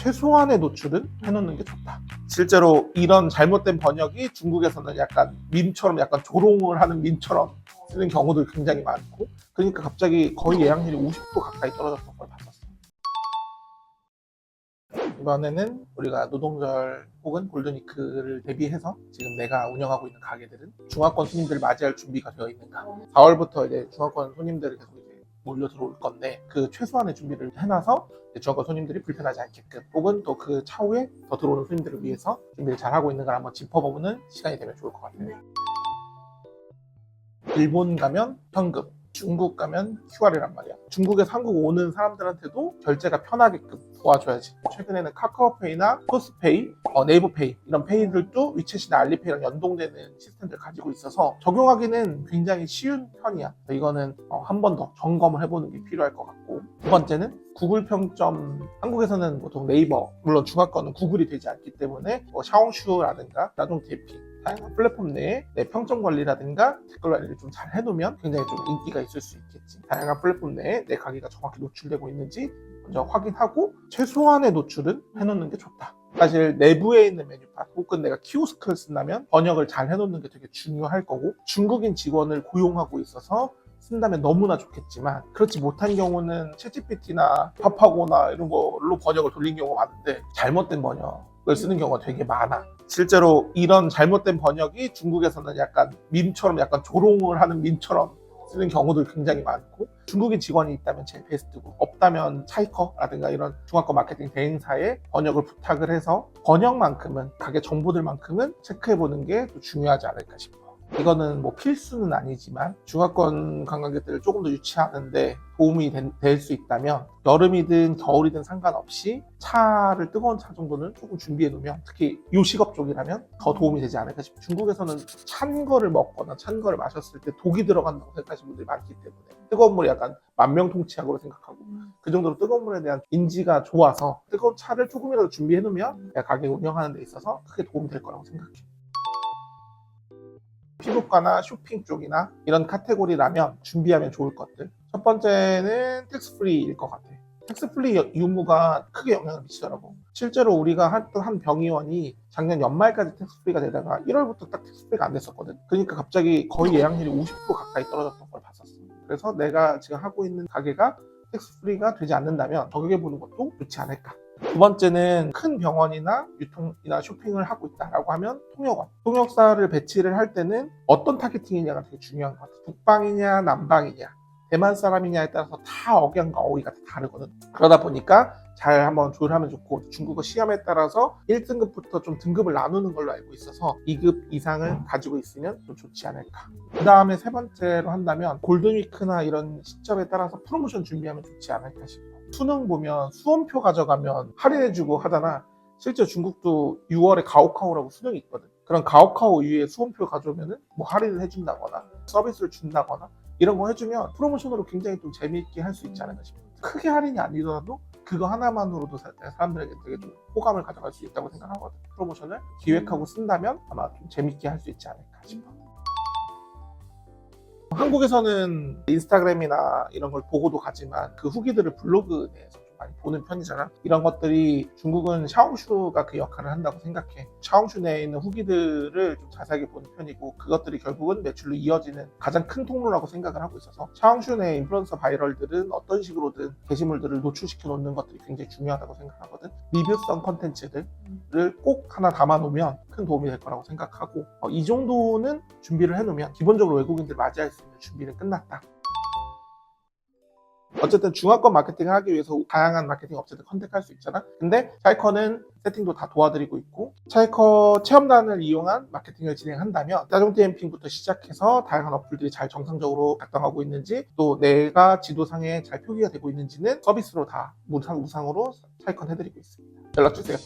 최소한의 노출은 해놓는 게 좋다. 실제로 이런 잘못된 번역이 중국에서는 약간 밈처럼 약간 조롱을 하는 밈처럼 쓰는 경우도 굉장히 많고, 그러니까 갑자기 거의 예약률이 50% 가까이 떨어졌던 걸 봤었어요. 이번에는 우리가 노동절 혹은 골든위크를 대비해서 지금 내가 운영하고 있는 가게들은 중화권 손님들을 맞이할 준비가 되어 있는가. 4월부터 이제 중화권 손님들이 계속 이제 몰려 들어올 건데, 그 최소한의 준비를 해놔서 중화권 손님들이 불편하지 않게끔, 혹은 또 그 차후에 더 들어오는 손님들을 위해서 준비를 잘 하고 있는가 한번 짚어보는 시간이 되면 좋을 것 같아요. 일본 가면 현금, 중국 가면 QR이란 말이야. 중국에서 한국 오는 사람들한테도 결제가 편하게끔 도와줘야지. 최근에는 카카오페이나 포스페이, 네이버페이 이런 페이들도 위챗이나 알리페이랑 연동되는 시스템들 가지고 있어서 적용하기는 굉장히 쉬운 편이야. 이거는 한 번 더 점검을 해보는 게 필요할 것 같고, 두 번째는 구글 평점. 한국에서는 보통 네이버, 물론 중화권은 구글이 되지 않기 때문에 샤오슈라든가 나동 TP 다양한 플랫폼 내에 내 평점 관리라든가 댓글 관리를 좀 잘 해놓으면 굉장히 좀 인기가 있을 수 있겠지. 다양한 플랫폼 내에 내 가게가 정확히 노출되고 있는지 먼저 확인하고 최소한의 노출은 해놓는 게 좋다. 사실 내부에 있는 메뉴판 혹은 내가 키오스크를 쓴다면 번역을 잘 해놓는 게 되게 중요할 거고, 중국인 직원을 고용하고 있어서 쓴다면 너무나 좋겠지만, 그렇지 못한 경우는 챗GPT나 파파고나 이런 걸로 번역을 돌린 경우가 많은데 잘못된 번역을 쓰는 경우가 되게 많아. 실제로 이런 잘못된 번역이 중국에서는 약간 밈처럼 약간 조롱을 하는 밈처럼 쓰는 경우도 굉장히 많고, 중국인 직원이 있다면 제일 베스트고, 없다면 차이커라든가 이런 중화권 마케팅 대행사에 번역을 부탁을 해서 번역만큼은, 가게 정보들만큼은 체크해보는 게 또 중요하지 않을까 싶어. 이거는 뭐 필수는 아니지만 중화권 관광객들을 조금 더 유치하는데 도움이 될 수 있다면, 여름이든 겨울이든 상관없이 차를, 뜨거운 차 정도는 조금 준비해 놓으면, 특히 요식업 쪽이라면 더 도움이 되지 않을까 싶어요. 중국에서는 찬 거를 먹거나 찬 거를 마셨을 때 독이 들어간다고 생각하시는 분들이 많기 때문에 뜨거운 물이 약간 만명통치약으로 생각하고, 그 정도로 뜨거운 물에 대한 인지가 좋아서 뜨거운 차를 조금이라도 준비해 놓으면 가게 운영하는 데 있어서 크게 도움이 될 거라고 생각해요. 피부과나 쇼핑 쪽이나 이런 카테고리라면 준비하면 좋을 것들. 첫 번째는 텍스프리일 것 같아. 텍스프리 유무가 크게 영향을 미치더라고. 실제로 우리가 했던 한 병의원이 작년 연말까지 텍스프리가 되다가 1월부터 딱 텍스프리가 안 됐었거든. 그러니까 갑자기 거의 예약률이 50% 가까이 떨어졌던 걸 봤었어. 그래서 내가 지금 하고 있는 가게가 텍스프리가 되지 않는다면 적용해보는 것도 좋지 않을까. 두 번째는 큰 병원이나 유통이나 쇼핑을 하고 있다라고 하면 통역원. 통역사를 배치를 할 때는 어떤 타겟팅이냐가 되게 중요한 것 같아요. 북방이냐 남방이냐 대만 사람이냐에 따라서 다 억양과 어휘가 다르거든. 그러다 보니까 잘 한번 조율하면 좋고, 중국어 시험에 따라서 1등급부터 좀 등급을 나누는 걸로 알고 있어서 2급 이상을 가지고 있으면 좀 좋지 않을까. 그 다음에 세 번째로 한다면 골든위크나 이런 시점에 따라서 프로모션 준비하면 좋지 않을까 싶어. 수능 보면 수험표 가져가면 할인해주고 하잖아. 실제 중국도 6월에 가오카오라고 수능이 있거든. 그런 가오카오 이후에 수험표 가져오면은 뭐 할인을 해준다거나 서비스를 준다거나 이런 거 해주면 프로모션으로 굉장히 좀 재미있게 할 수 있지 않을까 싶어. 크게 할인이 아니더라도 그거 하나만으로도 사람들에게 되게 좀 호감을 가져갈 수 있다고 생각하거든. 프로모션을 기획하고 쓴다면 아마 좀 재밌게 할 수 있지 않을까 싶어. 한국에서는 인스타그램이나 이런 걸 보고도 가지만 그 후기들을 블로그 내에서 좀 많이 보는 편이잖아. 이런 것들이 중국은 샤오슈가 그 역할을 한다고 생각해. 샤오슈 내에 있는 후기들을 좀 자세하게 보는 편이고, 그것들이 결국은 매출로 이어지는 가장 큰 통로라고 생각을 하고 있어서 샤오슈 내 인플루언서 바이럴들은 어떤 식으로든 게시물들을 노출시켜 놓는 것들이 굉장히 중요하다고 생각하거든. 리뷰성 컨텐츠들을 꼭 하나 담아 놓으면 큰 도움이 될 거라고 생각하고, 이 정도는 준비를 해 놓으면 기본적으로 외국인들 맞이할 수 있는 준비는 끝났다. 어쨌든 중화권 마케팅을 하기 위해서 다양한 마케팅 업체들 컨택할 수 있잖아. 근데 차이커는 세팅도 다 도와드리고 있고, 차이커 체험단을 이용한 마케팅을 진행한다면 따종 DMP부터 시작해서 다양한 어플들이 잘 정상적으로 작동하고 있는지, 또 내가 지도상에 잘 표기가 되고 있는지는 서비스로 다 무상으로 차이컨 해드리고 있습니다. 연락주세요.